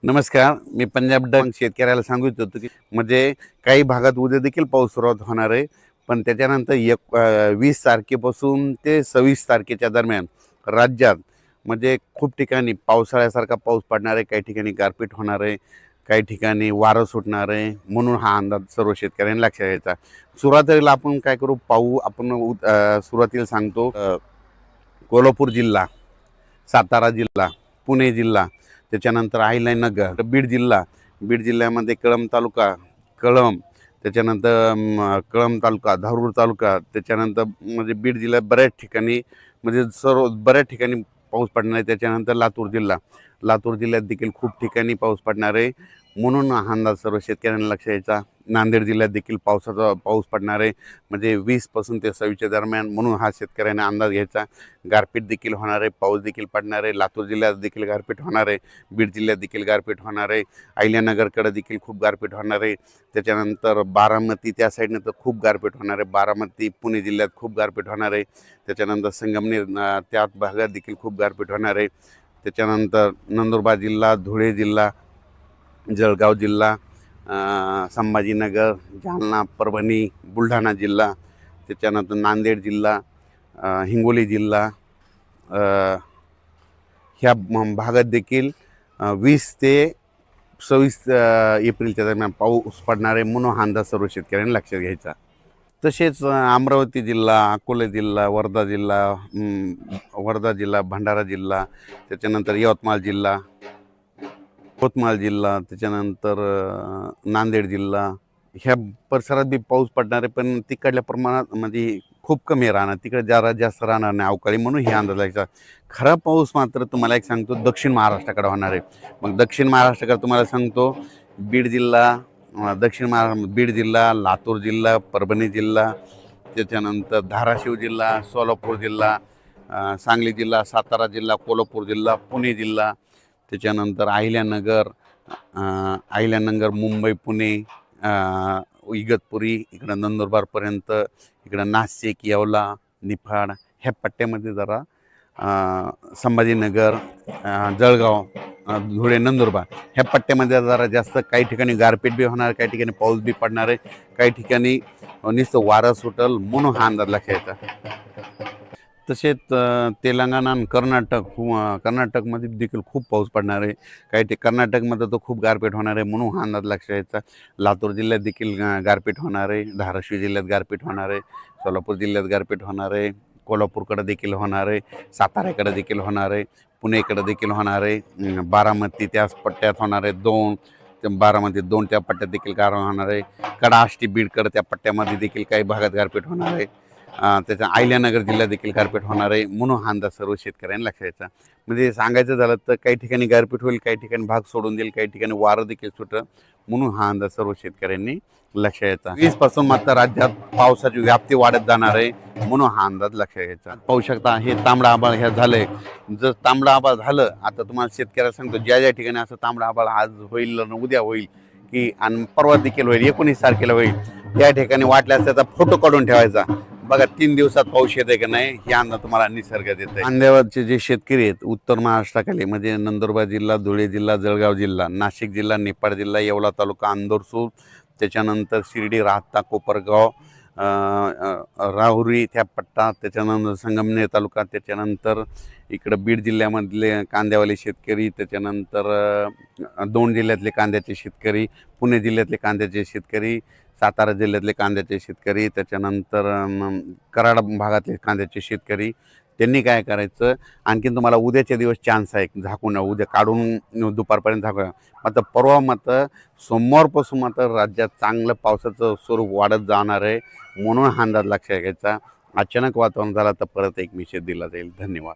नमस्कार. मी पंजाब डक शेतकऱ्याला सांगू इच्छितो की म्हणजे काही भागात उद्या देखील पाऊस सुरुवात होणार आहे. पण त्याच्यानंतर 20 तारखेपासून ते 26 तारखेच्या दरम्यान राज्यात म्हणजे खूप ठिकाणी पावसाळ्यासारखा पाऊस पडणार आहे. काही ठिकाणी गारपीट होणार आहे, काही ठिकाणी वारं सुटणार आहे. म्हणून हा अंदाज सर्व शेतकऱ्यांनी लक्षात घ्यायचा. सुरुवातीला आपण काय करू पाहू. आपण सुरुवातीला सांगतो कोल्हापूर जिल्हा, सातारा जिल्हा, पुणे जिल्हा, त्याच्यानंतर अहिल्यानगर, बीड जिल्हा. बीड जिल्ह्यामध्ये कळंब तालुका, कळंब, त्याच्यानंतर कळंब तालुका, धारूर तालुका, त्याच्यानंतर म्हणजे बीड जिल्ह्यात बऱ्याच ठिकाणी म्हणजे सर्व बऱ्याच ठिकाणी पाऊस पडणार आहे. त्याच्यानंतर लातूर जिल्हा, लातूर जिल्ह्यात देखील खूप ठिकाणी पाऊस पडणार आहे. म्हणून हा अंदाज सर्व शेतकऱ्यांना लक्ष द्यायचा. नांदेड जिल्ह्यात देखील पाऊस पडणार आहे म्हणजे 20 पासून ते 26च्या दरम्यान. म्हणून हा शेतकऱ्यांना अंदाज घ्यायचा. गारपीट देखील होणार आहे, पाऊस देखील पडणार आहे. लातूर जिल्ह्यात देखील गारपीट होणार आहे, बीड जिल्ह्यात देखील गारपीट होणार आहे, अहिल्यानगरकडे देखील खूप गारपीट होणार आहे. त्याच्यानंतर बारामती त्या साईडनं तर खूप गारपीट होणार आहे. बारामती पुणे जिल्ह्यात खूप गारपीट होणार आहे. त्याच्यानंतर संगमनेर त्या भागात देखील खूप गारपीट होणार आहे. त्याच्यानंतर नंदुरबार जिल्हा, धुळे जिल्हा, जळगाव जिल्हा, संभाजीनगर, जालना, परभणी, बुलढाणा जिल्हा, त्याच्यानंतर नांदेड जिल्हा, हिंगोली जिल्हा, ह्या भागात देखील 20 ते 26 एप्रिलच्या दरम्यान पाऊस पडणार आहे. म्हणून हा अंदाज सर्व शेतकऱ्यांनी लक्षात घ्यायचा. तसेच अमरावती जिल्हा, अकोला जिल्हा, वर्धा जिल्हा, भंडारा जिल्हा, त्याच्यानंतर यवतमाळ जिल्हा, त्याच्यानंतर नांदेड जिल्हा, ह्या परिसरात बी पाऊस पडणार आहे. पण तिकडल्या प्रमाणात म्हणजे खूप कमी राहणार, तिकडे जरा जास्त राहणार नाही अवकाळी. म्हणून हे अंदाज लागचा. खरा पाऊस मात्र तुम्हाला एक सांगतो दक्षिण महाराष्ट्राकडे होणार आहे. मग दक्षिण महाराष्ट्राकडे तुम्हाला सांगतो बीड जिल्हा, बीड जिल्हा, लातूर जिल्हा, परभणी जिल्हा, त्याच्यानंतर धाराशिव जिल्हा, सोलापूर जिल्हा, सांगली जिल्हा, सातारा जिल्हा, कोल्हापूर जिल्हा, पुणे जिल्हा, त्याच्यानंतर अहिल्यानगर, मुंबई, पुणे, इगतपुरी, इकडं नंदुरबारपर्यंत, इकडं नाशिक, येवला, निफाड ह्या पट्ट्यामध्ये जरा संभाजीनगर, जळगाव, धुळे, नंदुरबार ह्या पट्ट्यामध्ये जरा जास्त काही ठिकाणी गारपीट बी होणार, काही ठिकाणी पाऊस बी पडणार आहे, काही ठिकाणी नुसतं वारं सुटल. म्हणून हा अंदाज लक्षात येतात. तसेच तेलंगणा आणि कर्नाटकमध्ये देखील खूप पाऊस पडणार आहे. काही कर्नाटकमध्ये तर खूप गारपीट होणार आहे. म्हणून हा अंदाज लक्षात यायचा. लातूर जिल्ह्यात देखील गारपीट होणार आहे, धाराशिव जिल्ह्यात गारपीट होणार आहे, सोलापूर जिल्ह्यात गारपीट होणार आहे, कोल्हापूरकडे देखील होणार आहे, साताऱ्याकडे देखील होणार आहे, पुणेकडे देखील होणार आहे, बारामती त्याच पट्ट्यात होणार आहे, बारामती 2 त्या पट्ट्यात देखील गार होणार आहे, कडाष्टी बीडकडे त्या पट्ट्यामध्ये देखील काही भागात गारपीट होणार आहे. त्याच्या अहिल्यानगर जिल्ह्यात देखील गारपीट होणार आहे. म्हणून हा अंदाज सर्व शेतकऱ्यांनी लक्षात घ्यायचा. म्हणजे सांगायचं झालं तर काही ठिकाणी गारपीट होईल, काही ठिकाणी भाग सोडून देईल, काही ठिकाणी वारं देखील सुटेल. म्हणून हा अंदाज सर्व शेतकऱ्यांनी लक्षात घ्यायचा. 20 पासून मात्र राज्यात पावसाची व्याप्ती वाढत जाणार आहे. म्हणून हा अंदाज लक्षात घ्यायचा. पाहू शकता हे तांबडा आभाळ हे झालंय. जर तांबडा आभाळ झालं, आता तुम्हाला शेतकऱ्याला सांगतो ज्या ज्या ठिकाणी असं तांबडा आभाळ आज होईल, उद्या होईल की आणि परवा देखील होईल, 19 तारखेला होईल, त्या ठिकाणी वाटल्यास त्याचा फोटो काढून ठेवायचा. बघा 3 दिवसात पाऊस येते की नाही हे अंदाज तुम्हाला निसर्ग देत आहे. कांद्यावरचे जे शेतकरी आहेत उत्तर महाराष्ट्राखाली म्हणजे नंदुरबार जिल्हा, धुळे जिल्हा, जळगाव जिल्हा, नाशिक जिल्हा, निफाड जिल्हा, येवला तालुका, अंदोरसूर, त्याच्यानंतर शिर्डी, राहता, कोपरगाव, राहुरी त्या पट्टा, त्याच्यानंतर संगमनेर तालुका, त्याच्यानंतर इकडं बीड जिल्ह्यामधले कांद्यावाले शेतकरी, त्याच्यानंतर 2 जिल्ह्यातले कांद्याचे शेतकरी, पुणे जिल्ह्यातले कांद्याचे शेतकरी, सातारा जिल्ह्यातले कांद्याचे शेतकरी, त्याच्यानंतर कराड भागातले कांद्याचे शेतकरी, त्यांनी काय करायचं. आणखीन तुम्हाला उद्याच्या दिवस चान्स आहे झाकून, उद्या काढून दुपारपर्यंत झाकून. मात्र परवा मात्र सोमवारपासून मात्र राज्यात चांगलं पावसाचं स्वरूप वाढत जाणार आहे. म्हणून हा अंदाज लक्षात घ्यायचा. अचानक वातावरण झालं तर परत एक मेसेज दिला जाईल. धन्यवाद.